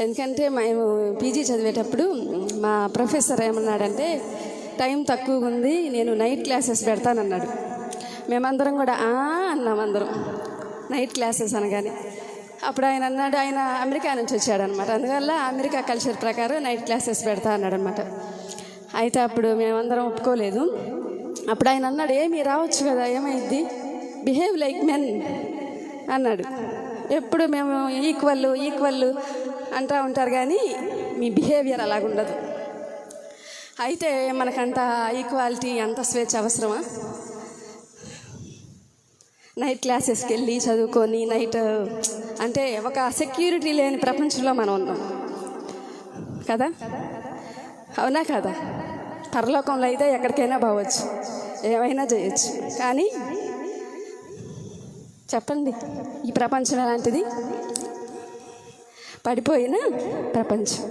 ఎందుకంటే మేము పీజీ చదివేటప్పుడు మా ప్రొఫెసర్ ఏమన్నాడంటే, టైం తక్కువగా ఉంది, నేను నైట్ క్లాసెస్ పెడతానన్నాడు. మేమందరం కూడా అన్నాం అందరం, నైట్ క్లాసెస్ అనగానే. అప్పుడు ఆయన అన్నాడు, ఆయన అమెరికా నుంచి వచ్చాడనమాట, అందువల్ల అమెరికా కల్చర్ ప్రకారం నైట్ క్లాసెస్ పెడతా అన్నాడు అనమాట. అయితే అప్పుడు మేమందరం ఒప్పుకోలేదు. అప్పుడు ఆయన అన్నాడు, ఏమీ రావచ్చు కదా, ఏమైంది, బిహేవ్ లైక్ మెన్ అన్నాడు. ఎప్పుడు మేము ఈక్వల్ అంటూ ఉంటారు, కానీ మీ బిహేవియర్ అలాగుండదు. అయితే మనకంత ఈక్వాలిటీ, అంత స్వేచ్ఛ అవసరమా? నైట్ క్లాసెస్కి వెళ్ళి చదువుకొని నైట్ అంటే ఒక సెక్యూరిటీ లేని ప్రపంచంలో మనం ఉన్నాం కదా, అవునా కదా? పరలోకంలో అయితే ఎక్కడికైనా పోవచ్చు, ఏమైనా చేయొచ్చు. కానీ చెప్పండి, ఈ ప్రపంచం ఎలాంటిది? పడిపోయిన ప్రపంచం.